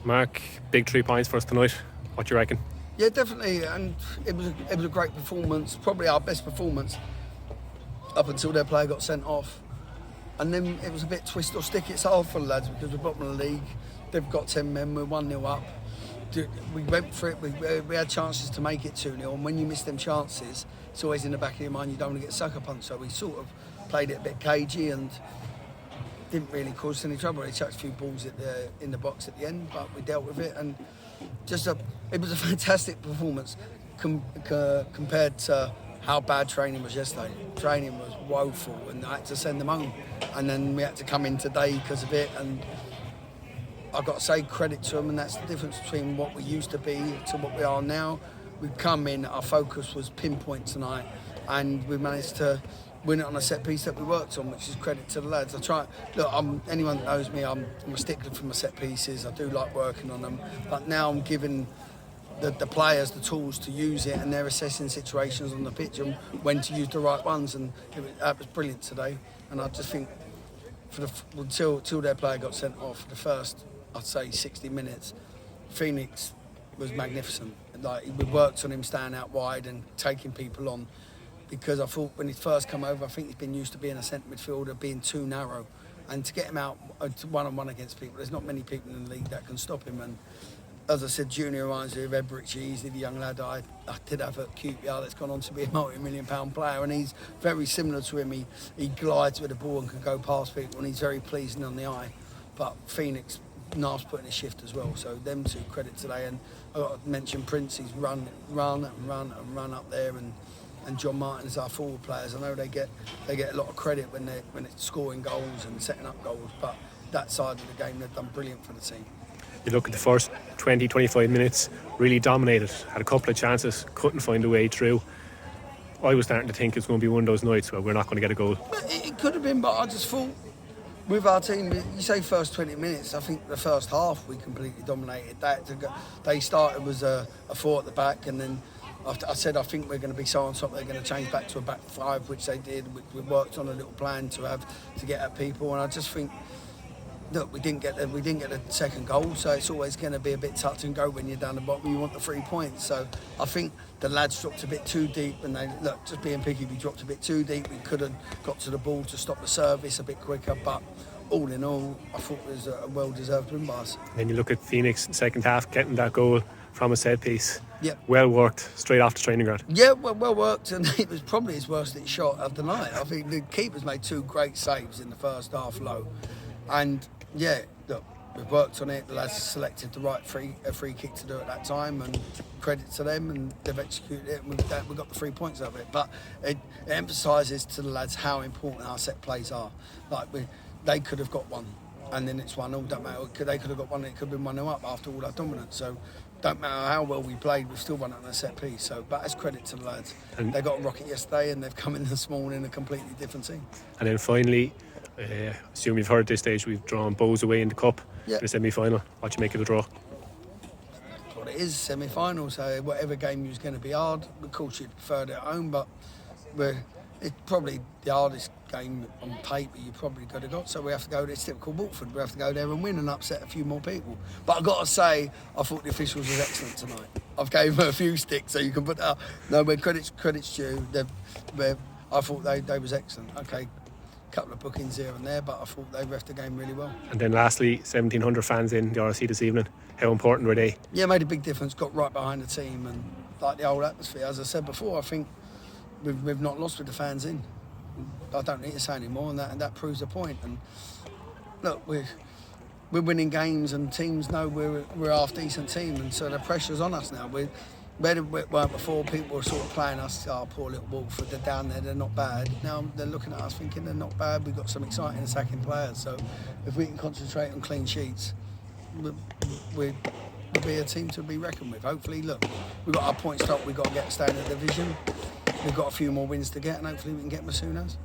Mark, big 3 points for us tonight. What do you reckon? Yeah, definitely, and it was a great performance, probably our best performance up until their player got sent off. And then it was a bit twist or stick. It's hard for the lads because we're bottom of the league. They've got 10 men, we're 1-0 up. We went for it, we had chances to make it 2-0, and when you miss them chances, it's always in the back of your mind you don't want to get sucker punched. So we sort of played it a bit cagey and didn't really cause any trouble. They chucked a few balls in the box at the end, but we dealt with it, and it was a fantastic performance compared to how bad training was yesterday. Training was woeful, and I had to send them home, and then we had to come in today because of it. And I've got to say credit to them, and that's the difference between what we used to be to what we are now. We've come in, our focus was pinpoint tonight, and we managed to win it on a set piece that we worked on, which is credit to the lads. Anyone that knows me, I'm a stickler for my set pieces. I do like working on them, but now I'm giving the players the tools to use it, and they're assessing situations on the pitch and when to use the right ones, and that was brilliant today. And I just think until their player got sent off, the first, I'd say 60 minutes, Phoenix was magnificent. Like, we worked on him staying out wide and taking people on, because I thought when he first come over, I think he's been used to being a centre midfielder, being too narrow, and to get him out one-on-one against people, there's not many people in the league that can stop him. And as I said, Junior reminds me of Ebridge. He's the young lad I did have at QPR that's gone on to be a multi-million-pound player, and he's very similar to him. He glides with the ball and can go past people, and he's very pleasing on the eye. But Phoenix, Nars put in a shift as well, so them two, credit today. And I got to mention Prince. He's run up there, and John Martin's our forward players. I know they get a lot of credit when it's scoring goals and setting up goals, but that side of the game they've done brilliant for the team. You look at the first 20-25 minutes, really dominated, had a couple of chances, couldn't find a way through. I was starting to think it's going to be one of those nights where we're not going to get a goal. It could have been, but I just thought with our team, you say first 20 minutes, I think the first half we completely dominated that. They started was a 4 at the back, and then I said I think we're going to be so on top they're going to change back to a back 5, which they did. We worked on a little plan to get at people, and I just think, look, we didn't get the second goal, so it's always going to be a bit touch and go when you're down the bottom. You want the 3 points, so I think the lads dropped a bit too deep, and just being picky, we dropped a bit too deep. We could have got to the ball to stop the service a bit quicker, but all in all, I thought it was a well-deserved win by us. Then you look at Phoenix second half, getting that goal from a set piece. Yeah. Well worked, straight off the training ground. Yeah, well worked, and it was probably his worst shot of the night. I think the keeper's made 2 great saves in the first half low, and yeah, look, we've worked on it. The lads selected the right free kick to do at that time, and credit to them, and they've executed it, and we've got the 3 points out of it. But it emphasises to the lads how important our set plays are. Like, they could have got one, and then it's 1-0, don't matter. They could have got one, and it could have been 1-0 up after all our dominance. So don't matter how well we played, we've still won it on a set piece. So, but that's credit to the lads. And they got a rocket yesterday, and they've come in this morning a completely different team. And then finally, assume you've heard at this stage, we've drawn Bows away in the Cup in the semi-final. What do you make of the draw? That's what it is, semi-final, so whatever game was going to be hard. Of course you'd prefer it at home, but it's probably the hardest game on paper you probably could have got, so we have to go to typical Watford. We have to go there and win and upset a few more people. But I've got to say, I thought the officials was excellent tonight. I've gave them a few sticks, so you can put that up. No, when credit's due, I thought they was excellent. Okay, couple of bookings here and there, but I thought they refed the game really well. And then lastly, 1,700 fans in the RSC this evening. How important were they? Yeah, made a big difference. Got right behind the team, and like the old atmosphere. As I said before, I think we've not lost with the fans in. I don't need to say any more, and that proves the point. And look, we're winning games, and teams know we're a half decent team, and so the pressure's on us now. Where it weren't before, people were sort of playing us, poor little Watford, they're down there, they're not bad. Now they're looking at us thinking they're not bad, we've got some exciting attacking players. So if we can concentrate on clean sheets, we'll be a team to be reckoned with. Hopefully, look, we've got our points up, we've got to stay in the division. We've got a few more wins to get, and hopefully we can get them as soon as.